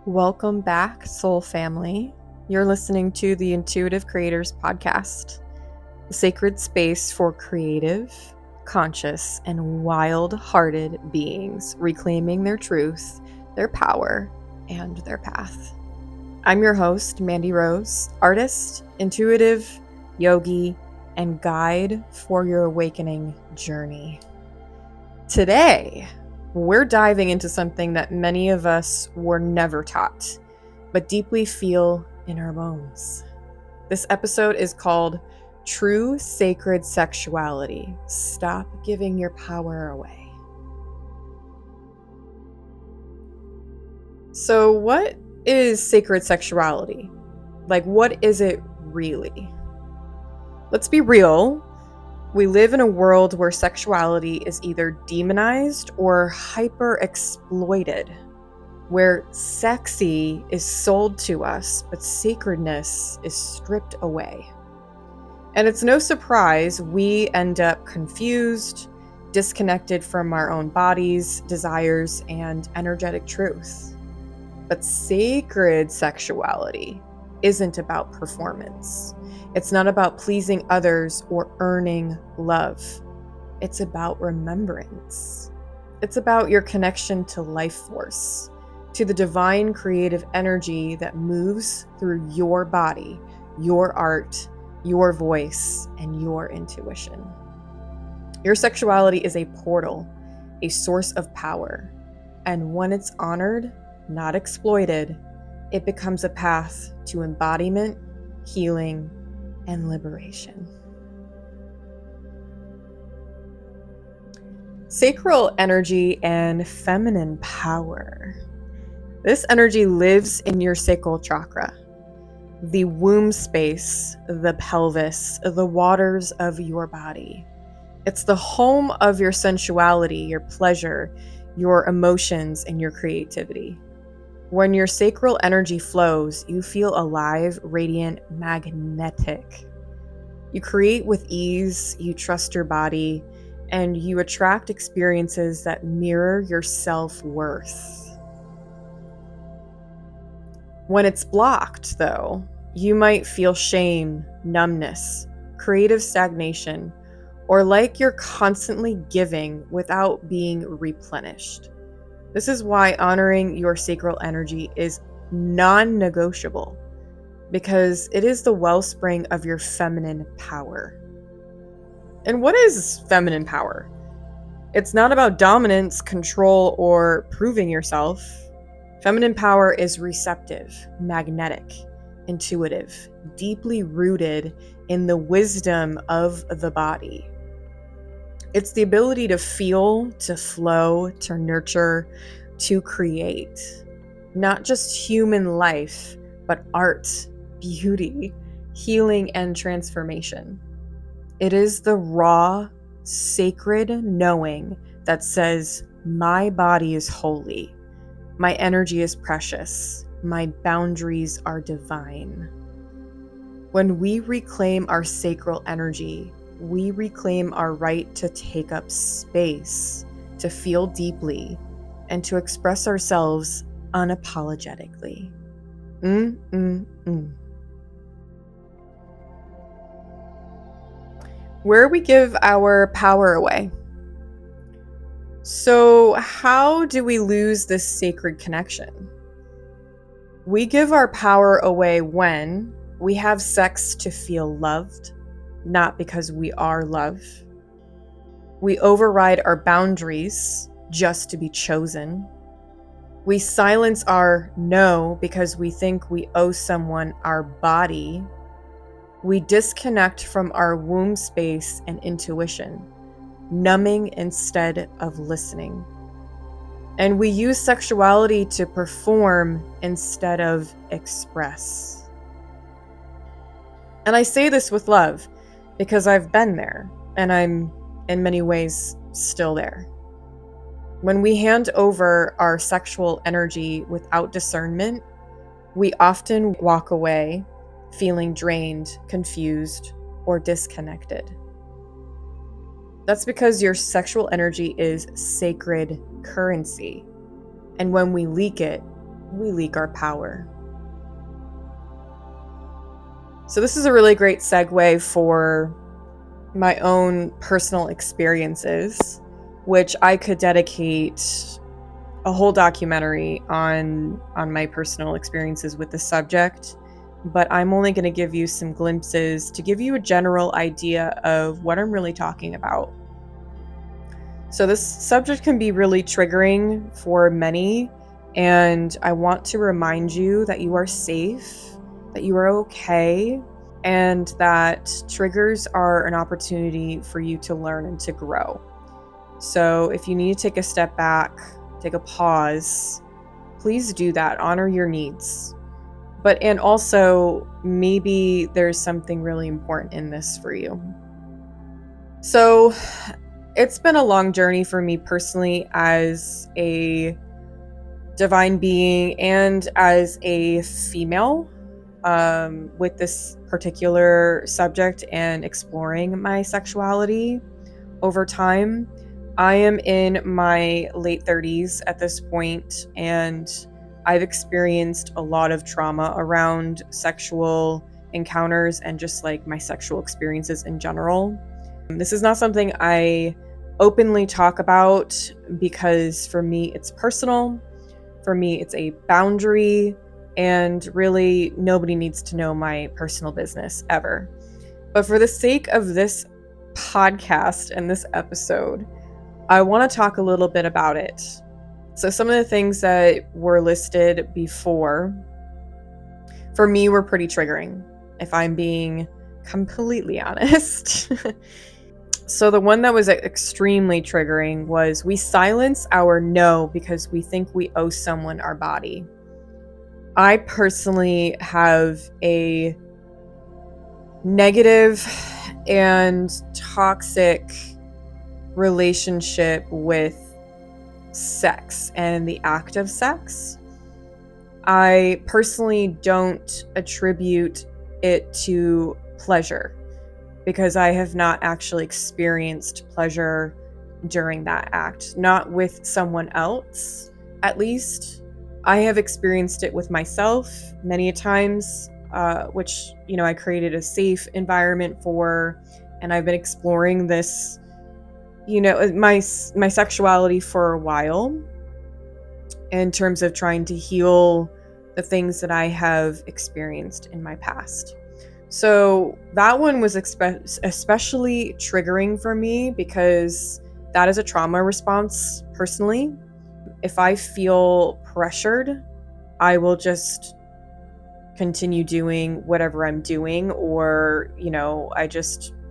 Welcome back, soul family. You're listening to the Intuitive Creators Podcast, a sacred space for creative, conscious, and wild-hearted beings reclaiming their truth, their power, and their path. I'm your host, Mandee Rose, artist, intuitive, yogi, and guide for your awakening journey. Today, we're diving into something that many of us were never taught, but deeply feel in our bones. This episode is called True Sacred Sexuality. Stop giving your power away. So, what is sacred sexuality? What is it really? Let's be real. We live in a world where sexuality is either demonized or hyper-exploited, where sexy is sold to us, but sacredness is stripped away. And it's no surprise we end up confused, disconnected from our own bodies, desires, and energetic truth. But sacred sexuality isn't about performance. It's not about pleasing others or earning love. It's about remembrance. It's about your connection to life force, to the divine creative energy that moves through your body, your art, your voice, and your intuition. Your sexuality is a portal, a source of power. And when it's honored, not exploited, it becomes a path to embodiment, healing, and liberation. Sacral energy and feminine power. This energy lives in your sacral chakra, the womb space, the pelvis, the waters of your body. It's the home of your sensuality, your pleasure, your emotions, and your creativity. When your sacral energy flows, you feel alive, radiant, magnetic. You create with ease, you trust your body, and you attract experiences that mirror your self-worth. When it's blocked, though, you might feel shame, numbness, creative stagnation, or like you're constantly giving without being replenished. This is why honoring your sacral energy is non-negotiable, because it is the wellspring of your feminine power. And what is feminine power? It's not about dominance, control, or proving yourself. Feminine power is receptive, magnetic, intuitive, deeply rooted in the wisdom of the body. It's the ability to feel, to flow, to nurture, to create. Not just human life, but art, beauty, healing, and transformation. It is the raw, sacred knowing that says, my body is holy, my energy is precious, my boundaries are divine. When we reclaim our sacral energy, we reclaim our right to take up space, to feel deeply, and to express ourselves unapologetically. Where we give our power away. So, how do we lose this sacred connection? We give our power away when we have sex to feel loved, not because we are love. We override our boundaries just to be chosen. We silence our no because we think we owe someone our body. We disconnect from our womb space and intuition, numbing instead of listening. And we use sexuality to perform instead of express. And I say this with love because I've been there, and I'm in many ways still there. When we hand over our sexual energy without discernment, we often walk away feeling drained, confused, or disconnected. That's because your sexual energy is sacred currency. And when we leak it, we leak our power. So this is a really great segue for my own personal experiences, which I could dedicate a whole documentary on my personal experiences with the subject, but I'm only going to give you some glimpses to give you a general idea of what I'm really talking about. So this subject can be really triggering for many, and I want to remind you that you are safe, that you are okay, and that triggers are an opportunity for you to learn and to grow. So if you need to take a step back, take a pause, please do that. Honor your needs. And also, maybe there's something really important in this for you. So it's been a long journey for me personally as a divine being and as a female with this particular subject and exploring my sexuality over time. I am in my late 30s at this point, and I've experienced a lot of trauma around sexual encounters and just like my sexual experiences in general. This is not something I openly talk about because for me it's personal, for me it's a boundary, and really nobody needs to know my personal business ever. But for the sake of this podcast and this episode, I want to talk a little bit about it. So some of the things that were listed before, for me, were pretty triggering, if I'm being completely honest. So the one that was extremely triggering was we silence our no because we think we owe someone our body. I personally have a negative and toxic relationship with sex and the act of sex. I personally don't attribute it to pleasure because I have not actually experienced pleasure during that act, not with someone else, at least. I have experienced it with myself many times, which, I created a safe environment for, and I've been exploring this, my sexuality for a while in terms of trying to heal the things that I have experienced in my past. So that one was especially triggering for me because that is a trauma response personally. If I feel pressured, I will just continue doing whatever I'm doing, or,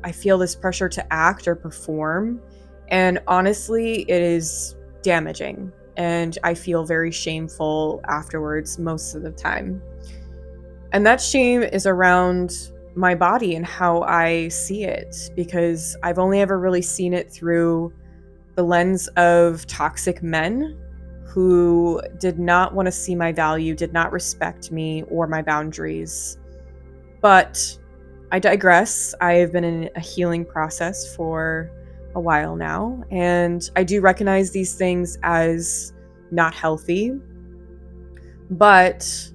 I feel this pressure to act or perform. And honestly, it is damaging. And I feel very shameful afterwards most of the time. And that shame is around my body and how I see it, because I've only ever really seen it through the lens of toxic men who did not want to see my value, did not respect me or my boundaries. But I digress. I have been in a healing process for a while now, and I do recognize these things as not healthy. But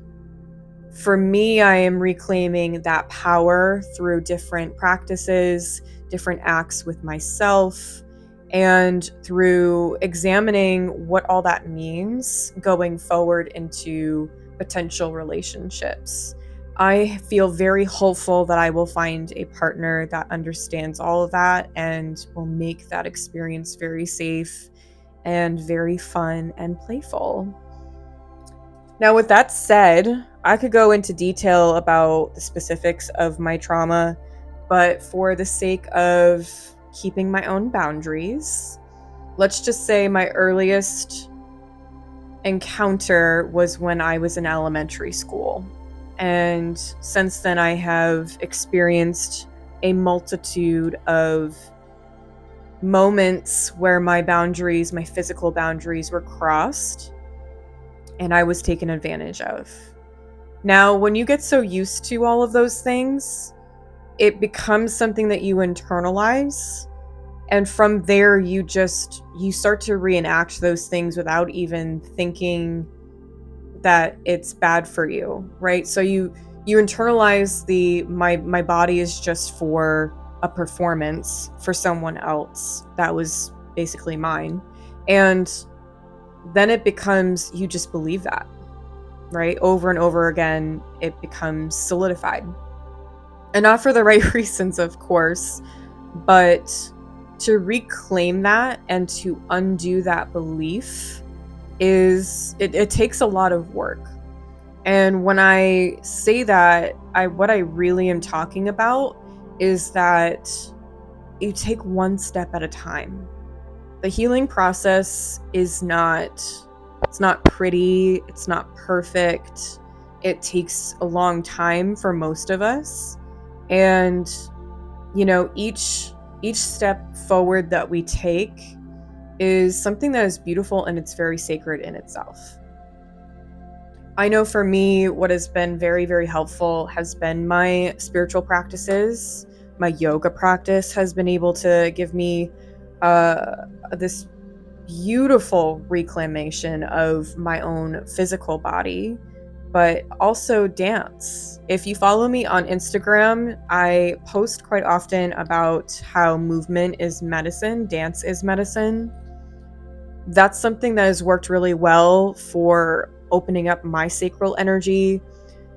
for me, I am reclaiming that power through different practices, different acts with myself, and through examining what all that means going forward into potential relationships. I feel very hopeful that I will find a partner that understands all of that and will make that experience very safe and very fun and playful. Now, with that said, I could go into detail about the specifics of my trauma, but for the sake of keeping my own boundaries, let's just say my earliest encounter was when I was in elementary school. And since then, I have experienced a multitude of moments where my boundaries, my physical boundaries, were crossed and I was taken advantage of. Now, when you get so used to all of those things, it becomes something that you internalize. And from there, you start to reenact those things without even thinking that it's bad for you, right? So you internalize my body is just for a performance for someone else that was basically mine. And then it becomes, you just believe that, right? Over and over again, it becomes solidified. And not for the right reasons, of course, but to reclaim that and to undo that belief it takes a lot of work. And when I say that, what I really am talking about is that you take one step at a time. The healing process it's not pretty, it's not perfect. It takes a long time for most of us. And, each step forward that we take is something that is beautiful, and it's very sacred in itself. I know for me, what has been very, very helpful has been my spiritual practices. My yoga practice has been able to give me this beautiful reclamation of my own physical body, but also dance. If you follow me on Instagram, I post quite often about how movement is medicine, dance is medicine. That's something that has worked really well for opening up my sacral energy.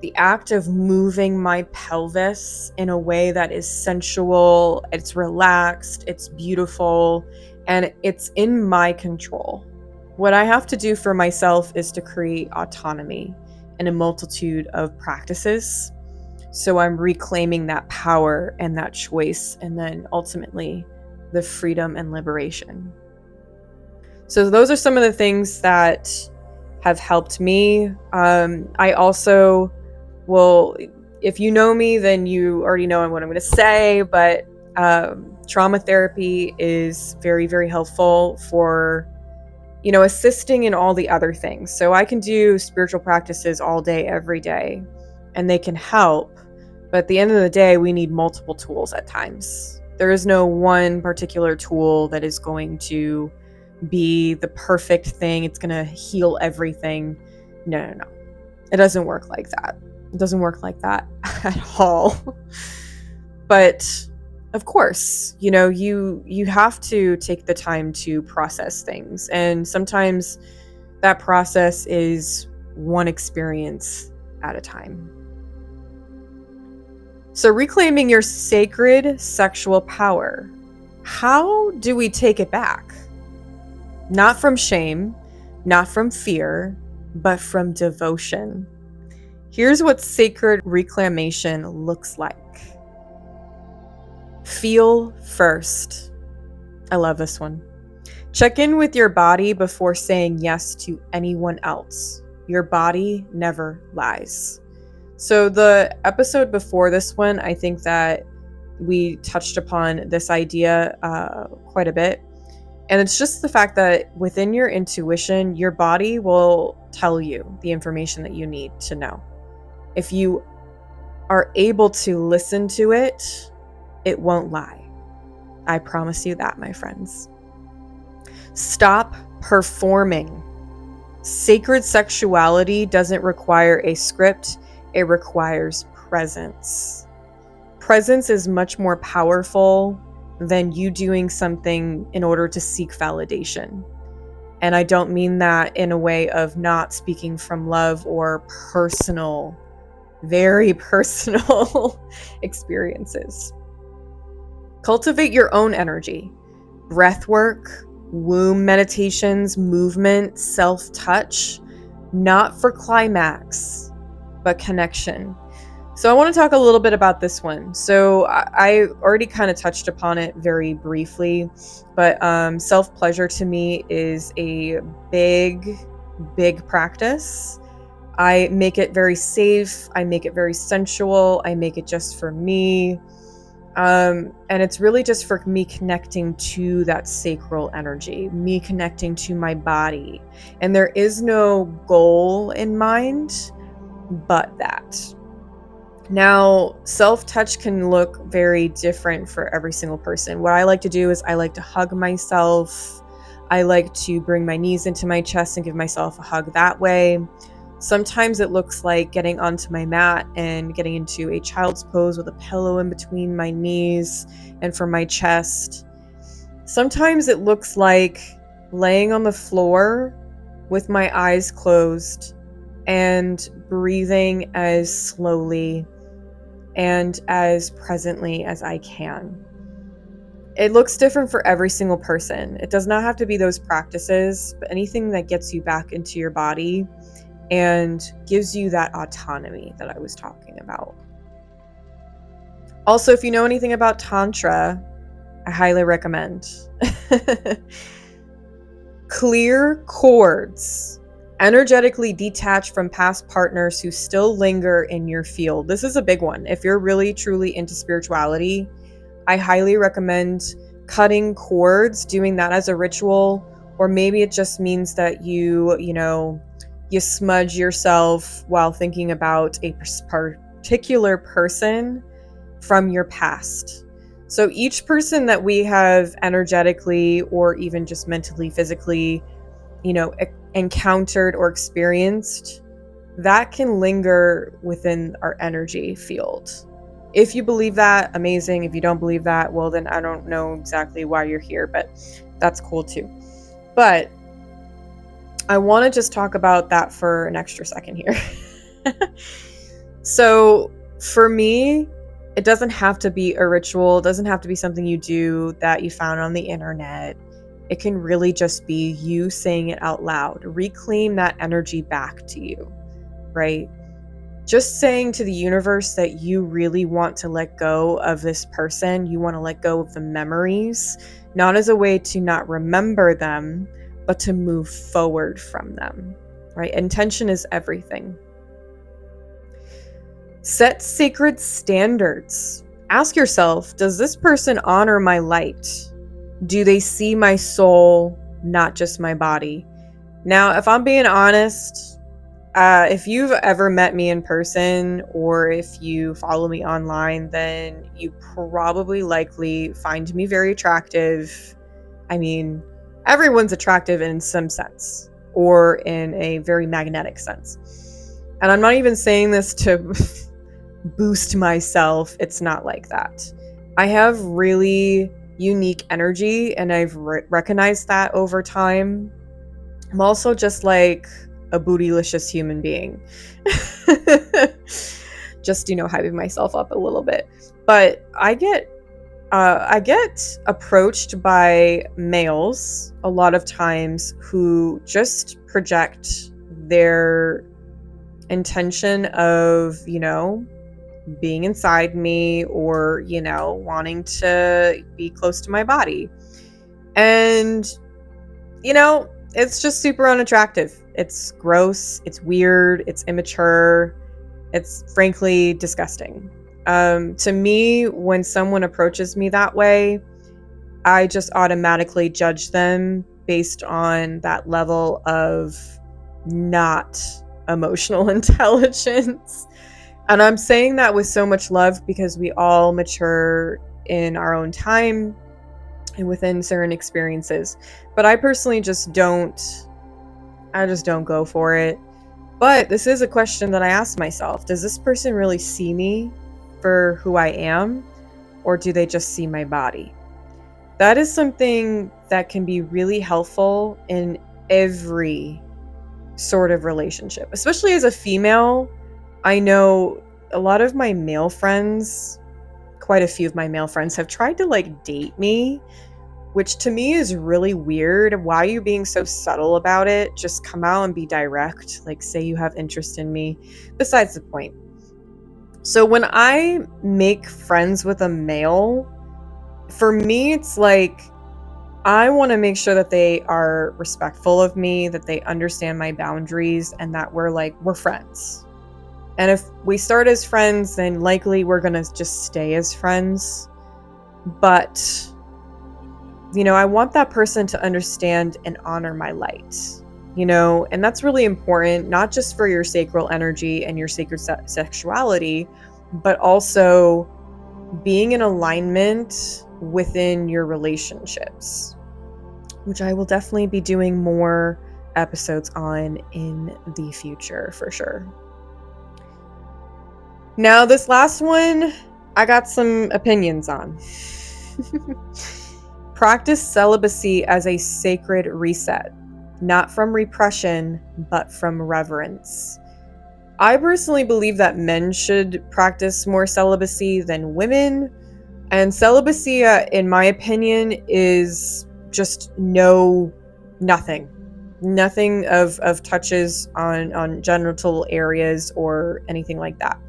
The act of moving my pelvis in a way that is sensual, it's relaxed, it's beautiful, and it's in my control. What I have to do for myself is to create autonomy in a multitude of practices. So I'm reclaiming that power and that choice, and then ultimately the freedom and liberation. So those are some of the things that have helped me. I also will, if you know me, then you already know what I'm going to say, but trauma therapy is very, very helpful for, assisting in all the other things. So I can do spiritual practices all day, every day, and they can help. But at the end of the day, we need multiple tools at times. There is no one particular tool that is going to be the perfect thing. It's going to heal everything. No. It doesn't work like that. It doesn't work like that at all. But of course, you have to take the time to process things. And sometimes that process is one experience at a time. So reclaiming your sacred sexual power. How do we take it back? Not from shame, not from fear, but from devotion. Here's what sacred reclamation looks like. Feel first. I love this one. Check in with your body before saying yes to anyone else. Your body never lies. So the episode before this one, I think that we touched upon this idea quite a bit. And it's just the fact that within your intuition, your body will tell you the information that you need to know. If you are able to listen to it, it won't lie. I promise you that, my friends. Stop performing. Sacred sexuality doesn't require a script. It requires presence. Presence is much more powerful than you doing something in order to seek validation. And I don't mean that in a way of not speaking from love or personal, very personal experiences. Cultivate your own energy. Breath work, womb meditations, movement, self-touch, not for climax, but connection. So I want to talk a little bit about this one. So I already kind of touched upon it very briefly, but self-pleasure to me is a big, big practice. I make it very safe. I make it very sensual. I make it just for me. And it's really just for me connecting to that sacral energy, me connecting to my body. And there is no goal in mind but that. Now, self-touch can look very different for every single person. What I like to do is I like to hug myself. I like to bring my knees into my chest and give myself a hug that way. Sometimes it looks like getting onto my mat and getting into a child's pose with a pillow in between my knees and from my chest. Sometimes it looks like laying on the floor with my eyes closed and breathing as slowly and as presently as I can. It looks different for every single person. It does not have to be those practices, but anything that gets you back into your body and gives you that autonomy that I was talking about. Also, if you know anything about Tantra, I highly recommend. Clear cords, energetically detached from past partners who still linger in your field. This is a big one. If you're really truly into spirituality, I highly recommend cutting cords, doing that as a ritual, or maybe it just means that you smudge yourself while thinking about a particular person from your past. So each person that we have energetically or even just mentally, physically, encountered or experienced, that can linger within our energy field. If you believe that, amazing. If you don't believe that, well, then I don't know exactly why you're here, but that's cool too. But I want to just talk about that for an extra second here. So for me, it doesn't have to be a ritual. It doesn't have to be something you do that you found on the internet. It can really just be you saying it out loud. Reclaim that energy back to you, right? Just saying to the universe that you really want to let go of this person. You want to let go of the memories, not as a way to not remember them, but to move forward from them, right? Intention is everything. Set sacred standards. Ask yourself, does this person honor my light? Do they see my soul, not just my body? Now, if I'm being honest, if you've ever met me in person or if you follow me online, then you probably likely find me very attractive. I mean, everyone's attractive in some sense or in a very magnetic sense. And I'm not even saying this to boost myself. It's not like that. I have really unique energy and I've recognized that over time. I'm also just like a bootylicious human being. Just, hyping myself up a little bit. But I get approached by males a lot of times who just project their intention of, being inside me or, wanting to be close to my body. And, it's just super unattractive. It's gross. It's weird. It's immature. It's frankly disgusting. To me, when someone approaches me that way, I just automatically judge them based on that level of not emotional intelligence. And I'm saying that with so much love because we all mature in our own time and within certain experiences. But I personally just don't go for it. But this is a question that I ask myself. Does this person really see me for who I am? Or do they just see my body? That is something that can be really helpful in every sort of relationship, especially as a female. I know a lot of my male friends, quite a few of my male friends have tried to date me, which to me is really weird. Why are you being so subtle about it? Just come out and be direct. Say you have interest in me. Besides the point. So when I make friends with a male, for me, it's I want to make sure that they are respectful of me, that they understand my boundaries, and that we're friends. And if we start as friends, then likely we're going to just stay as friends. But, I want that person to understand and honor my light, and that's really important, not just for your sacral energy and your sacred sexuality, but also being in alignment within your relationships, which I will definitely be doing more episodes on in the future for sure. Now, this last one, I got some opinions on. Practice celibacy as a sacred reset, not from repression, but from reverence. I personally believe that men should practice more celibacy than women. And celibacy, in my opinion, is just nothing of touches on genital areas or anything like that.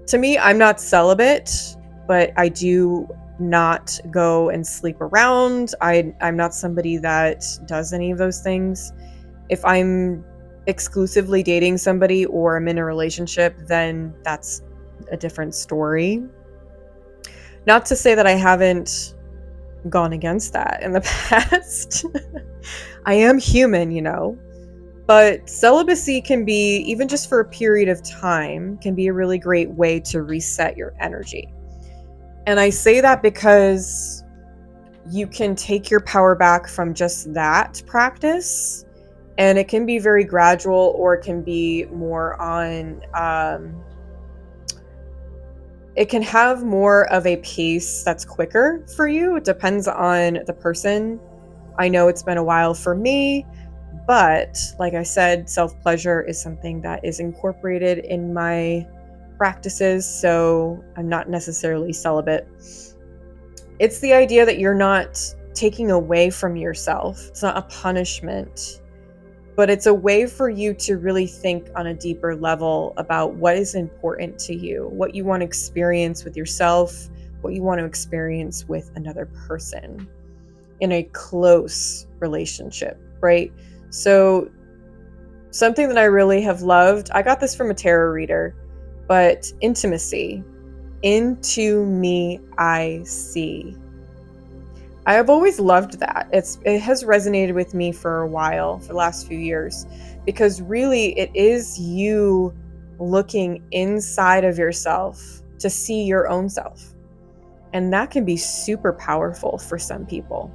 To me, I'm not celibate, but I do not go and sleep around. I'm not somebody that does any of those things. If I'm exclusively dating somebody or I'm in a relationship, then that's a different story. Not to say that I haven't gone against that in the past. I am human, but celibacy can be, even just for a period of time, can be a really great way to reset your energy. And I say that because you can take your power back from just that practice, and it can be very gradual, or it can be more on, it can have more of a pace that's quicker for you. It depends on the person. I know it's been a while for me, but like I said, self-pleasure is something that is incorporated in my practices, so I'm not necessarily celibate. It's the idea that you're not taking away from yourself. It's not a punishment, but it's a way for you to really think on a deeper level about what is important to you, what you want to experience with yourself, what you want to experience with another person in a close relationship, right? So something that I really have loved, I got this from a tarot reader, but intimacy. Into me I see. I have always loved that. It has resonated with me for a while, for the last few years, because really it is you looking inside of yourself to see your own self. And that can be super powerful for some people,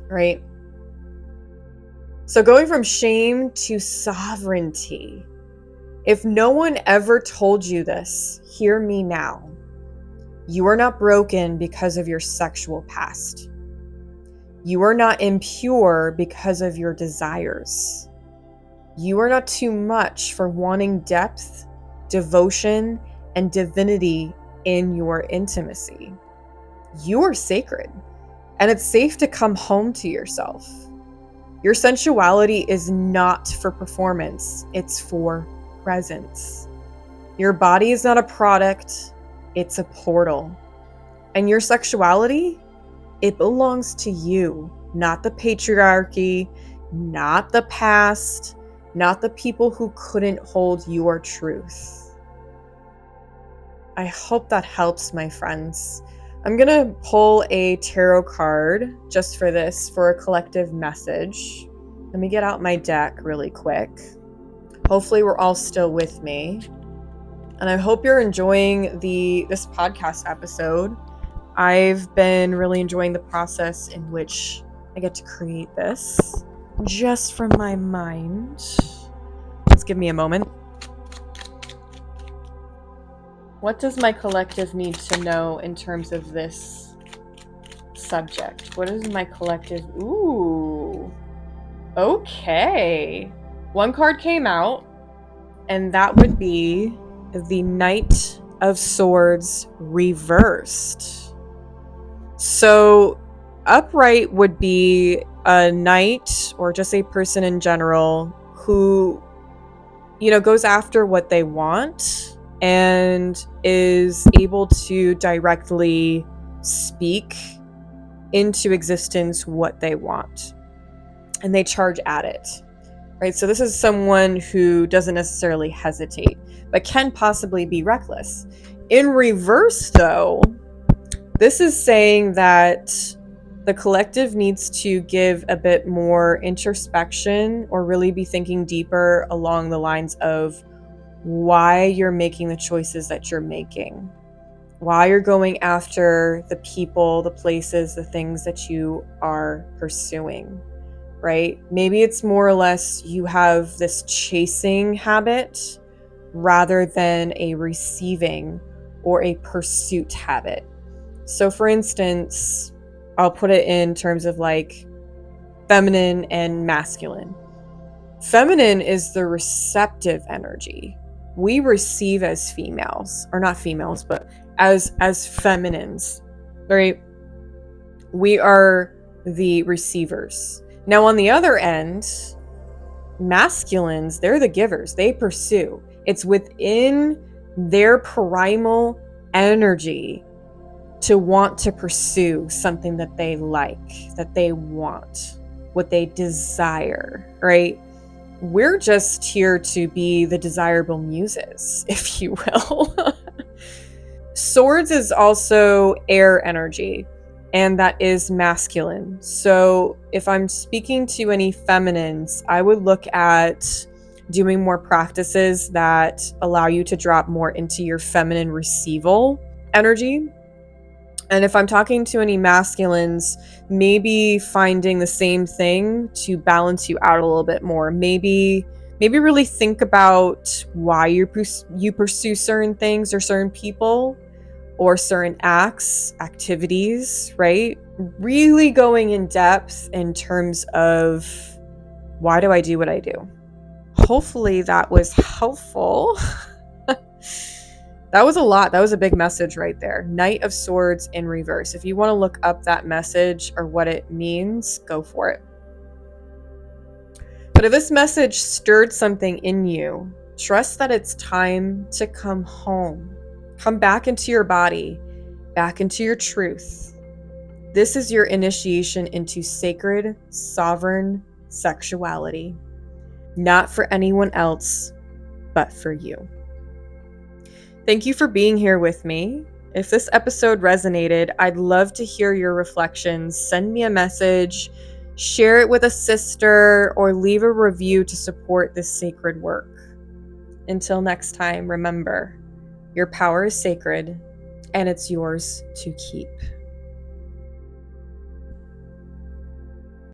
right? So going from shame to sovereignty. If no one ever told you this, hear me now. You are not broken because of your sexual past. You are not impure because of your desires. You are not too much for wanting depth, devotion, and divinity in your intimacy. You are sacred, and it's safe to come home to yourself. Your sensuality is not for performance, it's for presence. Your body is not a product, it's a portal. And your sexuality, it belongs to you, not the patriarchy, not the past, not the people who couldn't hold your truth. I hope that helps, my friends. I'm going to pull a tarot card just for this, for a collective message. Let me get out my deck really quick. Hopefully we're all still with me. And I hope you're enjoying this podcast episode. I've been really enjoying the process in which I get to create this just from my mind. Let's give me a moment. What does my collective need to know in terms of this subject? What is my collective? Ooh. Okay. One card came out, and that would be the Knight of Swords reversed. So upright would be a knight, or just a person in general, who, goes after what they want and is able to directly speak into existence what they want. And they charge at it, right? So this is someone who doesn't necessarily hesitate, but can possibly be reckless. In reverse, though, this is saying that the collective needs to give a bit more introspection, or really be thinking deeper along the lines of why you're making the choices that you're making, why you're going after the people, the places, the things that you are pursuing, right? Maybe it's more or less you have this chasing habit rather than a receiving or a pursuit habit. So for instance, I'll put it in terms of like feminine and masculine. Feminine is the receptive energy. We receive as females, or not females, but as feminines, right? We are the receivers. Now on the other end, masculines, they're the givers. They pursue. It's within their primal energy to want to pursue something that they like, that they want, what they desire, right? We're just here to be the desirable muses, if you will. Swords is also air energy, and that is masculine. So if I'm speaking to any feminines, I would look at doing more practices that allow you to drop more into your feminine receival energy. And if I'm talking to any masculines, maybe finding the same thing to balance you out a little bit more. Maybe really think about why you pursue certain things or certain people or certain acts, activities, right? Really going in depth in terms of why do I do what I do? Hopefully that was helpful. That was a lot. That was a big message right there. Knight of Swords in reverse. If you want to look up that message or what it means, go for it. But if this message stirred something in you, trust that it's time to come home. Come back into your body, back into your truth. This is your initiation into sacred, sovereign sexuality. Not for anyone else, but for you. Thank you for being here with me. If this episode resonated, I'd love to hear your reflections. Send me a message, share it with a sister, or leave a review to support this sacred work. Until next time, remember, your power is sacred and it's yours to keep.